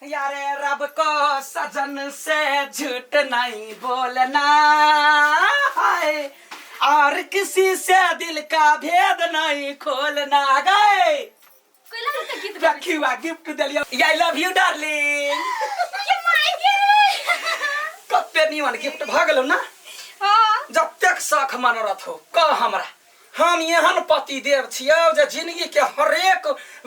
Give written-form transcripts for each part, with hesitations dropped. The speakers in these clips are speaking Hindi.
यारे रब को सजन से झूठ नहीं बोलना है और किसी से दिल का भेद नहीं खोलना गए रखी हुआ गिफ्ट दिलिया आई लव यू डार्लिंग कते निमन गिफ्ट भ गेलो ना जब तक शौख मनोरथ हो कह हमरा हम एहन पति देव छियै जे जिंदगी के हरेक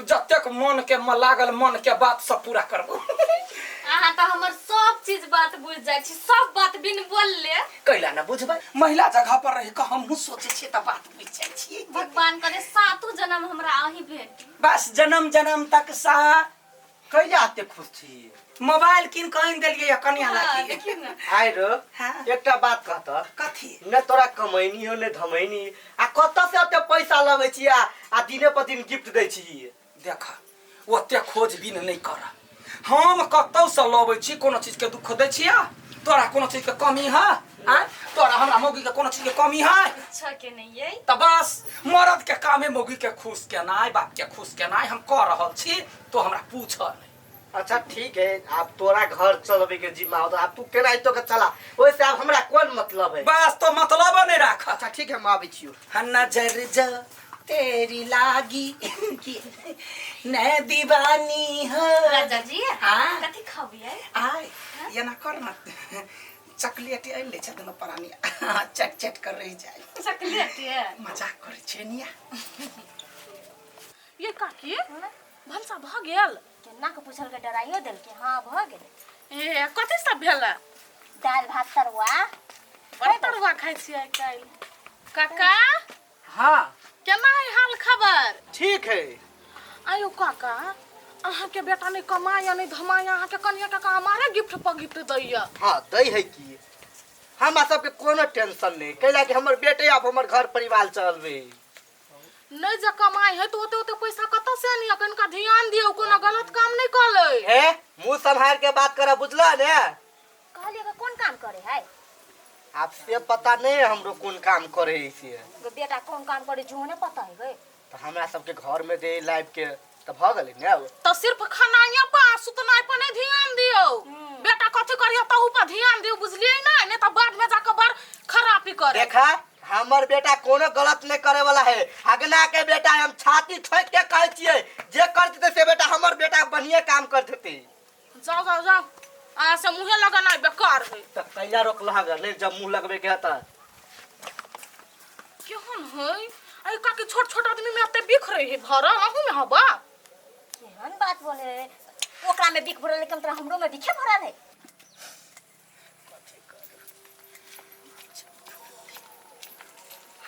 जतेक मन के लागल मन के बात सब पूरा करबो अहाँ त हमर सब चीज बात बुझ जाय छी सब बात बिन बोलले कैला न बुझबै महिला जगह पर रहि क हमहु सोचे छी त बात बुझ जाय छी भगवान करे सातों जन्म हमरा आही भेट बस जन्म जन्म तक सा कैला आते खुश छी मोबाइल किन कहीं देलिए कन्या लागी आइ रो हां एकटा बात कहत कथी न तोरा कमैनी हो ने धमैनी आ कत से ओते पैसा लबै छी आ दिने पर दिन गिफ्ट दै छी देख ओते खोजबीन नहीं कर हम कतौ से लबै छी कोनो चीज के दुख दै छी तोरा कोनो चीज के कमी है आ तोरा हमरा मौगी के कोनो चीज के कमी है अच्छा के नहीं है त बस मर्द के कामे मौगी के खुश केनाय बाप के खुश केनाय हम कर रहल छी तो हमरा पूछ अच्छा ठीक है आप तोरा घर चलबे के जिम्मा हो तो आप तू केना तो के चला ओइसे अब हमरा कोन मतलब है बस तो मतलब नहीं राख अच्छा ठीक है मैं आबै छियो नजर जा तेरी लागी न दीवानी हो राजा जी हां कथि खबिए आय ये ना कर ना चॉकलेट आई ले छदन परानी चट चट कर रही जाए चॉकलेट है मजाक करे छेनिया ये काकी भनसा भ गेल केना के पूछल के डराइयो देल के हां भ गेल ए कथि सब भेला दाल भात तरुआ बड़ तरुआ खाइ छियै काल काका हां केना है हाल खबर ठीक है आयो काका अहाँ के बेटा ने कमाया नहीं धमाया अहाँ के कन्या का हमारे गिफ्ट पर गिफ्ट दैया हां दई है की हमरा सब के कोनो टेंशन नहीं कैला कि हमर बेटे अब हमर घर परिवार चलबे नहीं जा कमाई है तो ओते पैसा कत से नहीं अकन का ध्यान दियो कोनो गलत काम नहीं करले हे मुंह संभाल के बात करा बुझला ने कहलिए के कौन काम करे है आपसे पता नहीं है हमरो कौन काम करे इसे बेटा कौन काम करे जो ने पता है गए तो हमरा सब के घर में दे लाइव के त भ गेलै ने तो सिर्फ खानाया पर सुतनाय पर नहीं ध्यान दियो बेटा कथि करियो तहु पर ध्यान दियो बुझलिए ना नहीं तो बाद में जाकर बड़ खराबी करे देखा हमर बेटा कोनो गलत नहीं करे वाला है अगना के बेटा हम छाती ठोक के कहै छियै जे करते से बेटा हमर बेटा बढ़िया काम कर देते जाओ जाओ जाओ आ से मुहे लगाना बेकार है त कैला रोकला अगर नहीं जब मुंह लगबे के हता केहन है आई काकी छोट छोट आदमी में अते बिख रही है भरा अहू में हबा केहन बात बोले ओकरा में बिख भरल लेकिन तोरा हमरो में बिखे भरल है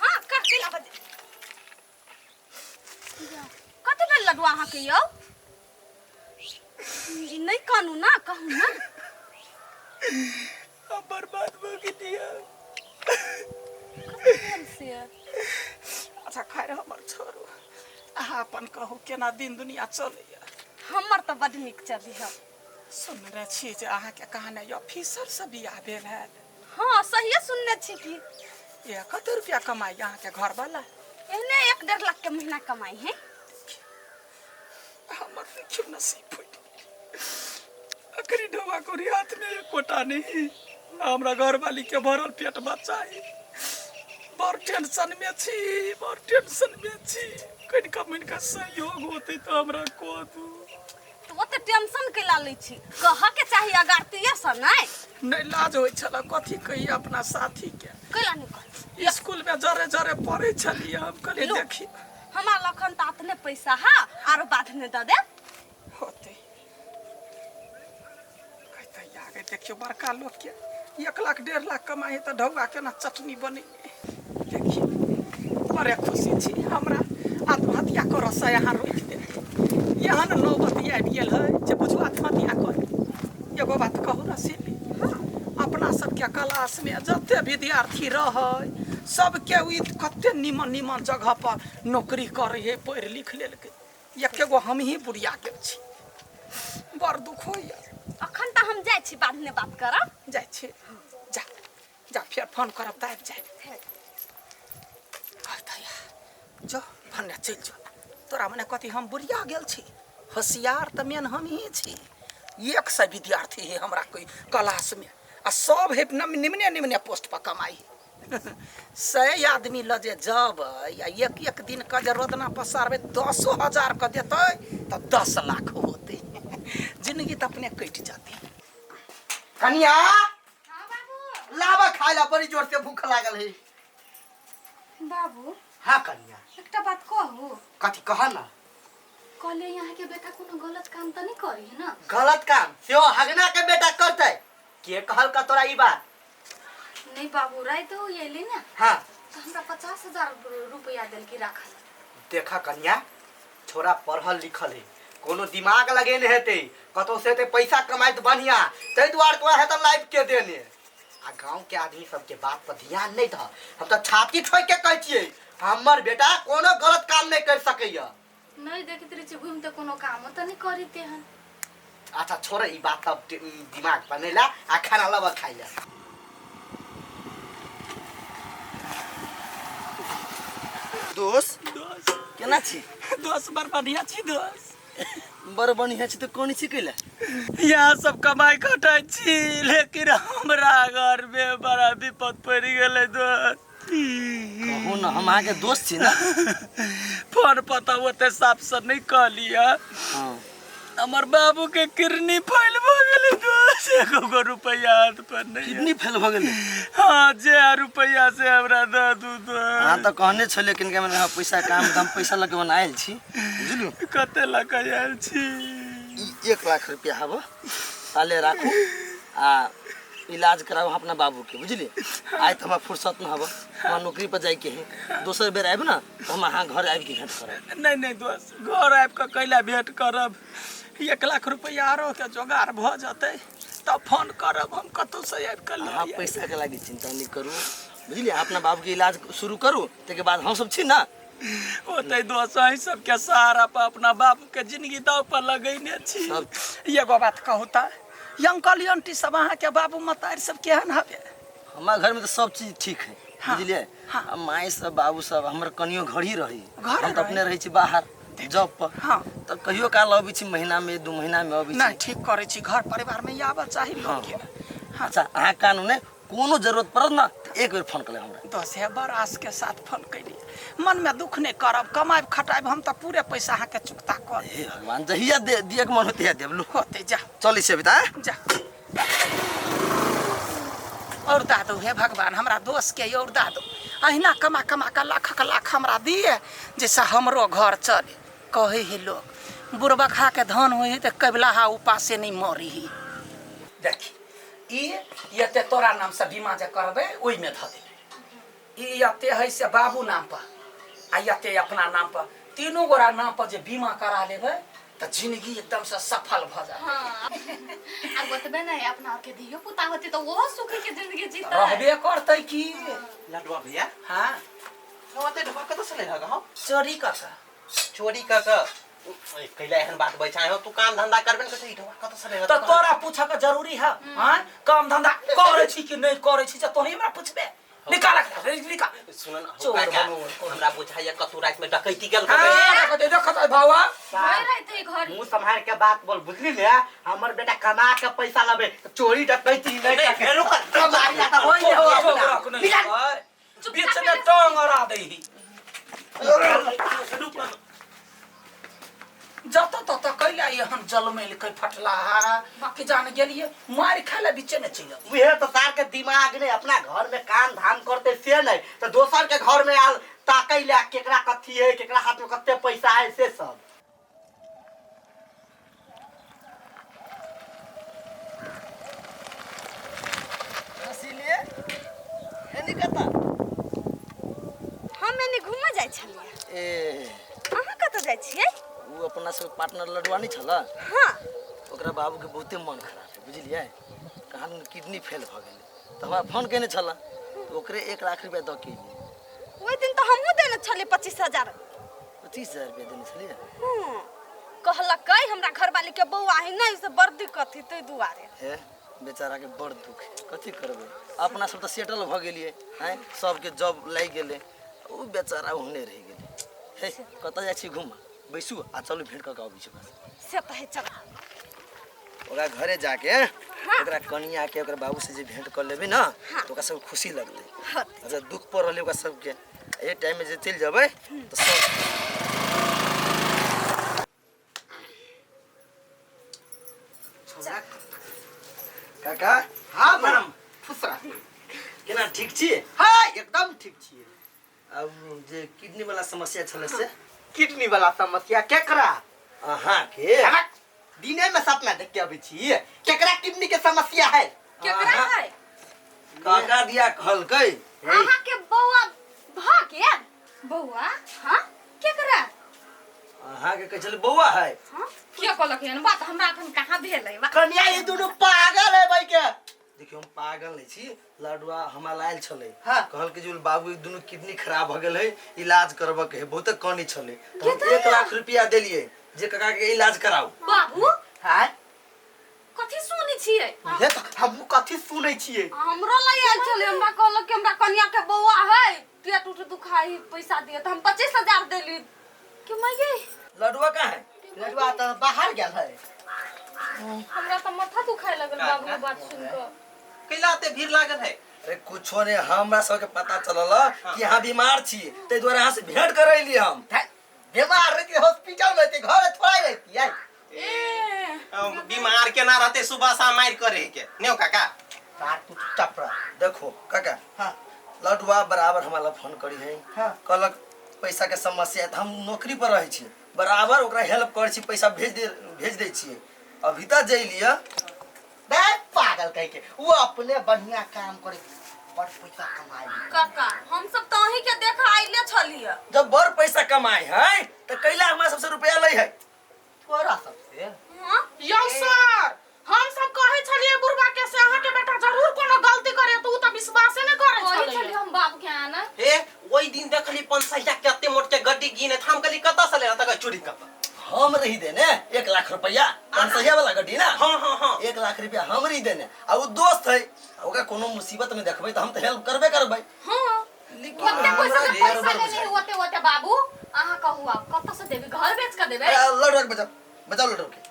हां काकी कते बेल लडुआ अहाँ के यौ नहीं कानू ना कहू ना अब बर्बाद हो गई अच्छा खैर हमर छोरो अहाँ अपन कहू केना दिन दुनिया चलैया हमर तो बड निक चली है सुन रहे छी जे अहाँ के कहानी ऑफिसर से बियाह भेल है हां सही सुनने छी की ये कते रुपया कमाई अहाँ के घर वाला एने 1.5 लाख के महीना कमाई है हमर देखियो नसीब फुट अकरी ढोवा कोरी हाथ में एक कोटा नहीं हमरा घर वाली के भरल पेट बच्चा है बड़ टेंशन में छी कनि कमिन का सहयोग होते तो हमरा को दू तो ओते टेंशन के ला लै छी कह के चाहिए अगारतिया स नहीं लाज होय छला कथी कही अपना साथी के कैला नहीं कह स्कूल में जरे जरे पढ़े छलिए हम कहले देखी हमरा लखन त अपने पैसा हा आरो बाद में द दे होते कहता आगे देखियो बड़का लोग के 1 लाख 1.5 लाख कमाई तो ढौआ के ना चटनी बने देखिए बड़े खुशी छी हमरा आत्महत्या कर से यहाँ रोक दे यहाँ न नौबत आबि गेल है जे बुझू आत्महत्या कर एगो बात कहू ना से अपना सबके क्लास में जते विद्यार्थी रहे सबके कते निमन निमन जगह पर नौकरी करे है पढ़ लिख लेलकै एकेगो हम ही बुढ़िया गेल छी बड़ दुख होइया अखन त हम जाय छी बाद में बात करब जाय छी जा जा फिर फोन करब त आबि जाए जो भन्ने चल जो तोरा मने कथी हम बुढ़िया गेल छी होशियार त मेन हम ही छी 100 विद्यार्थी है हमरा कोई क्लास में आ सब है निम्ने निम्ने पोस्ट पर कमाई 100 आदमी लजे जब या एक दिन का जे रोदना पसारबे 10,000 का देते तो 10 लाख होते जिंदगी तो अपने कट जाती। कनिया हाँ बाबू। लावा खाइला बड़ी जोर से भूख लागल है। बाबू हाँ कनिया एकटा बात कहू। कथी कहा ना। कहले यहाँ के बेटा कोनो गलत काम तो नहीं करी है ना। गलत काम सेहो हगना के बेटा करते के कहल का तोरा ई बात। नहीं बाबू राय तो ये ले ना। हाँ तो हमरा 50,000 रुपया दिल की रखल। देखा कन्या छोरा पढ़ल लिखल है कोनो दिमाग लगेने हेते कतो से ते पैसा कमाइत बढ़िया तै दुआर तोरा हेत लाइफ के देने आ गांव के आदमी सब के बात पर ध्यान नहीं ध। हम तो छाती ठोक के कहै छियै हमर बेटा कोनो गलत काम नहीं कर सकैया। नहीं देखित रही घूम तो कोनो काम तो नहीं करी तेहन। अच्छा छोरा ई बात सब दिमाग पर नहीं ला आ खाना लबा खाइला। दोस्त केना छी? दोस्त बड़ बढ़िया छी दोस्त। बड़ बढ़िया छी तो कोनी सिकैला? यहाँ सब कमाई खटाई छी लेकिन हमरा घर में बड़ा विपद पड़ गेले दोस्त। कहू ना हम अहाँ के दोस्त छी ना। फोन पता होते साफ से नहीं कहलिया। हाँ हमर बाबू के किडनी फेल भ गेले दोस्त। 1 रुपया हाथ पर नहीं। किडनी फेल भ गेलै। हाँ जे रुपया से हमरा द दू दो। हाँ तो कहने छलिए किनके मैंने पैसा काम दाम पैसा लगे बना आयल छी बुझलु। कते लग आयल छी? 1 लाख रुपया हबो ताले राखू आ इलाज कराओ अपना बाबू के बुझलिए। आइ तो हमरा फुर्सत न हबो हमरा नौकरी पर जाय के है दोसर बेर आइब ना तो हम अहाँ घर आइब के भेंट करब। नहीं नहीं दोस्त घर आबि के कैला भेंट करब 1 लाख रुपया आरो के जोगाड़ भ जते तब फोन करब हम कतौ से आबि के अहाँ ले। पैसा के लागी चिंता नहीं करू बुझलिए। अपना बाबू के इलाज शुरू करू तेके बाद हम सब छी ना। ओते दोस्त अहीं सब के सहारा पर अपना बाबू के जिंदगी दाव पर लगैने छी। एगो बात कहू त अंकल आंटी सब अहाँ के बाबू मतारी सब केहन हबे? हमारे घर में तो सब चीज ठीक है हाँ, बुझलिए। हाँ। माई सब बाबू सब हमर कनियो घर ही रही घर हम तो अपने रही छी बाहर जॉब पर। हाँ तो कहियो काल अबै छी महीना में 2 महीना में अबै नहीं छी। ठीक करे छी घर परिवार में आबा चाही लोग के। हाँ अच्छा अहाँ कानून है कोनो जरूरत पड़त ना तो एक बेर फोन कर ले हमरा। दोस्त है बड़ आस के साथ फोन कैली मन में दुख नहीं करब कमाई खटाई हम तो पूरे पैसा अहाँ के चुकता कर हे भगवान जहिया दे दिए के मन होते है देब लो होते जा चली से बिता जा। और दादू हे भगवान हमरा दोस्त के और दादू अहिना कमा कमा के लाख लाख हमरा दिए जैसा हमरो घर चले। कहे ही लोग बुढ़बा खा के धन हुई तो कबला हा उपासे नहीं मरी ही। देखी ये ते तोरा नाम से बीमा जे करबे ओई में ध देबे। ई यते है से बाबू नाम पर आ यते अपना नाम पर तीनों गोरा नाम पर जे बीमा करा लेबे तो जिंदगी एकदम से सफल भ जाए। हाँ अब बतबे नहीं अपना के दियो पुता होती तो वो सुखी के जिंदगी जीता रहबे करते की। लडवा भैया हाँ होते ढबा कत से ले लगा हो चोरी कर चोरी का कैला एहन बात बचाए हो तू काम धंधा करबे न कते ढबा कत से ले तो तोरा पूछा के जरूरी है। हां काम धंधा करे छी कि नहीं करे छी तो हमरा पूछबे निकाल निकाल। सुन ना चोर काका बनू। हमरा बुझाइए कतू रात में डकैती गेल हां देखत भावा भाई रहते घर मुंह संभाल के बात बोल बुझली ले हमर बेटा कमा के पैसा लबे चोरी डकैती नहीं करे रुक कमाई ला त होई हो बीच में टांग अड़ा दही जत तत कैला एहन जलमेल कै फटला बाकी जान गेलिए मार खाले बीच में चल उहे तो सार के दिमाग ने अपना घर में काम धाम करते से नहीं तो दोसर के घर में आल ताकै ले केकरा कथी है केकरा हाथ में कते पैसा है से सब। हसीले एनी कता हम एने घुमा जाय छलिए। ए अहाँ कत जाय छियै? वो अपना सब पार्टनर लडवा नहीं छला हाँ ओकरा बाबू के बहुते मन खराब है बुझलिए। कहां किडनी फेल भ गेलै तो हमरा फोन केने छला तो ओकरे 1 लाख रुपया द के ओइ दिन तो हमहु देने छलिए 25,000। 25,000 रुपया देने छलिए। कहलक हमरा घर वाली के बौआ है नहीं से बड़ दिक्कत है तै दुआरे। हे बेचारा के बड़ दुख है कथी करबे अपना सब तो सेटल भ गेलिए हैं सबके जॉब लाग गेले उ बेचारा ओहने रह गेले। हे कत जाय छी घुमा बैसू आ चलू भेंट क के आबी छी बस से तो है चल ओकरा घरे जाके ओकरा कनिया के ओकरा बाबू से जे भेंट कर लेबे ना तो ओकरा सब खुशी लगते। अच्छा दुख पर रहले ओकरा सबके ए टाइम में जे चल जाबे तो सब काका हाँ मैडम खुश रह। केना ठीक छी? हाँ एकदम ठीक छियै। अब जे किडनी वाला समस्या छले से किडनी वाला समस्या केकरा? अहाँ के दिने में सपना देख के अबै छी केकरा किडनी के समस्या है? केकरा है? काका दिया कहलकै अहाँ के बौआ भ गेल? बौआ? हां केकरा? अहाँ के कहै छले बौआ है। हां के कहलक एहन बात हमरा अखन कहाँ भेल है? कन्या ये दोनों पागल है भाई के। देखियो हम पागल नहीं छी, लडुआ हमरा लायल छले। हाँ। कहल के जो बाबू दोनों किडनी खराब भ गेल है, इलाज करब के है, बहुत कनी छले। तो हम केतना? 1 लाख रुपया देलिए जे काका के इलाज कराऊ। बाबू हां कथि सुनै छियै? ये तो हम कथि सुनै छियै? हमरो लय आयल छले, हमरा कहलक कि हमरा कन्या के बौआ है, पेट उठ दुखाई, पैसा दिए त हम 25,000 देली। कि मैं गई? लडुआ कहाँ है? लड़वा तो बाहर गेल है। हमरा त माथा दुखाए लगल बाबू के बात सुन के। कैलाते भीड़ लागल है। अरे कुछो ने हमरा सबके पता चलल कि यहाँ बीमार छी, ते द्वारा यहाँ से भेंट करैली हम। बीमार रही हॉस्पिटल में थी, घर थोड़ा रहती है। बीमार के ना रहते सुबह शाम मार करे के नेव काका। बात तू चुप रह। देखो काका हाँ लडुआ बराबर हमारा फोन करी है। हाँ। कहलक पैसा के समस्या है, हम नौकरी पर रहे छी, बराबर ओकरा हेल्प करे छी, पैसा भेज दे छी। अभी तक जइलिए बे पागल कह के वो अपने बढ़िया काम करे बड़ पैसा कमाए। काका हम सब त अही के देख आइले छलिए। जब बड़ पैसा कमाए है तो कैला हमारा सबसे रुपया ले है। थोड़ा सबसे हां यौ सर हम सब कहे छलिए बुढ़वा के से अहाँ के बेटा जरूर कोनो गलती करे तो उ त विश्वासे न करे कहि छलिए। छलिए हम बाबू के आना। ए ओई दिन देखली 500 केते मोट के गड्डी गिने थाम कली कत से ले त चोरी कत। हम रही देने 1 लाख रुपया 500 वाला गड्डी ना। हां 1 लाख रुपया हम रही देने आ वो दोस्त है, ओकरा कोनो मुसीबत में देखबै तो हम तो हेल्प करबे करबै। हां लेकिन ओते पैसा के हमरा पैसा ले ले ओते ओते बाबू अहाँ कहू आप कत से देबे? घर बेच के देबे? लड़क बचाओ लड़क के।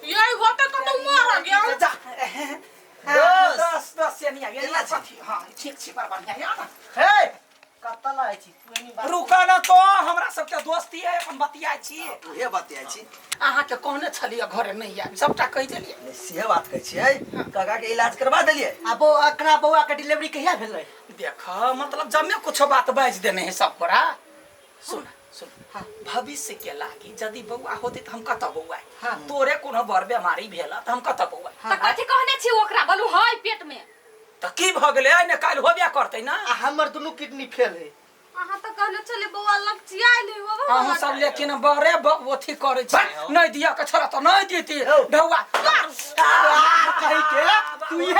ये होते कत मर गेल। जा दस से नहीं आगे ना कथी। हां ठीक छी बड़ बढ़िया या ना। हे कतल आइ छी तू एनी बात रुका ना तो हमरा सबके दोस्ती है, अपन बतियाई छी। ये बात है छी अहाँ के कहने छलिए घरे नहीं आबी, सबटा कहि देलिए। से बात कहै छियै, काका के इलाज करवा देलिए। अब अकरा बौआ के डिलीवरी कहिया भेलै? देख मतलब जब कुछ बात बाज देने है सब पूरा। सुन सुन भविष्य के लागी यदि बौआ होते त हम कत बौआ? हाँ। तोरे कोनो बड़ बीमारी भेला त हम कत बौआ? त कथि कहने छी ओकरा बोलू हाय पेट में? त की भ गेलै आइ ने काल होबे करतै ना। हमर दोनों किडनी फेल है। अहाँ त कहने छले बौआ लक्षियाइ नहीं होबो। अहूँ सब लेकिन बड़े अथी करे छी, नहीं दिया के छोड़ा त नहीं देती ढौआ कहि के तू ये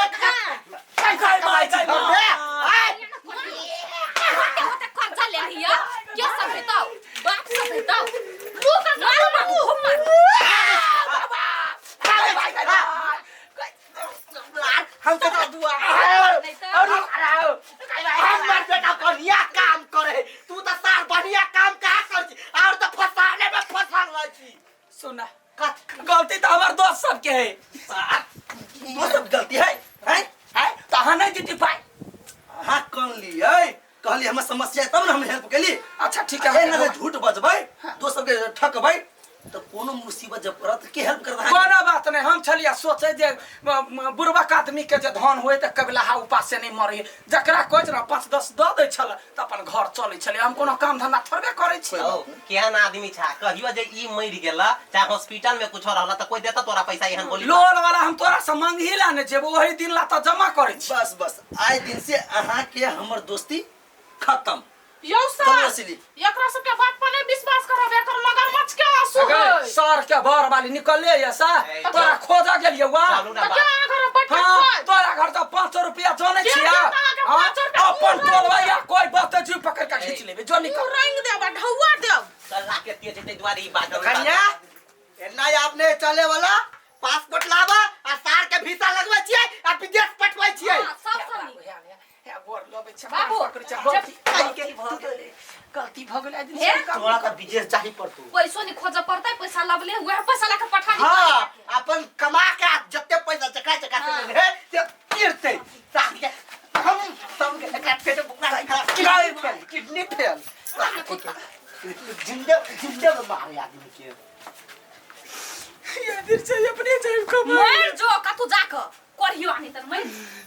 काय माय काय होते होते कर्जा ले लिया क्या सब बताओ? बात सब बताओ। लोग मारो मारो खूब मारो। हम तो दुआ नहीं तो हमर बेटा बढ़िया काम करे, तू तो सार बढ़िया काम का कर छी और तो फसाने में फंसल रह छी। सुना गलती तो हमार दोस्त सब के है। वो सब गलती है हैं? तो हाँ नहीं दीदी पाई। हाँ कौन लिए कहली हमर समस्या है, तब ना हम हेल्प केली। अच्छा ठीक है। ए ना झूठ बजबै दोस्त सबके ठकबै तो कोनो मुसीबत जब पड़त के हेल्प करबा। कोनो बात नहीं, हम छलिए सोचे जे बुढ़बक आदमी के जे धन होए त कबलाहा उपास से नहीं मरे, जकरा कोच ना 5-10 द दे छल त अपन घर चले छले। हम कोनो काम धंधा थोड़बे करे छी। केहन आदमी छा कहियो जे ई मर गेला चाहे हॉस्पिटल में कुछ रहला त कोई देता तोरा पैसा एहन बोली लोन वाला हम तोरा से मांगी ला ने जेबो वही दिन ला त जमा करे छी। बस आज दिन से अहाँ के हमर दोस्ती खत्म। यौ सर एकरा सब के बात पर नहीं विश्वास करब, एकर मगरमच्छ के आंसू है। सर के बर वाली निकलले ये सा तोरा खोजा गेलिए वा। चालू ना त बात। क्या घर बैठ हां तोरा घर त 500 रुपया जाने के छिया। देता के 500 रुपया अपन टोलवा या कोई बात जी पकड़ के खींच लेबे जो तू निकल। रंग देबा ढौआ देब। कल्ला के तेज ते द्वारी बात कन्या एना आपने चले वाला पासपोर्ट लावा आ सार के वीसा लगवा छियै आ विदेश पठवा छियै। हां सब सही। बाबू गलती भ गेलै आदमी से तोरा का विदेश जाही पड़तू। पैसो नहीं खोज पड़ता, पैसा लबले हुए पैसा लाके पठा दी। हां अपन ठीक है जिंदे जिंदे में मारे आदमी के ये फिर से अपने जाइब कमा मैं जो का तू जाकर करियो आनी त मैं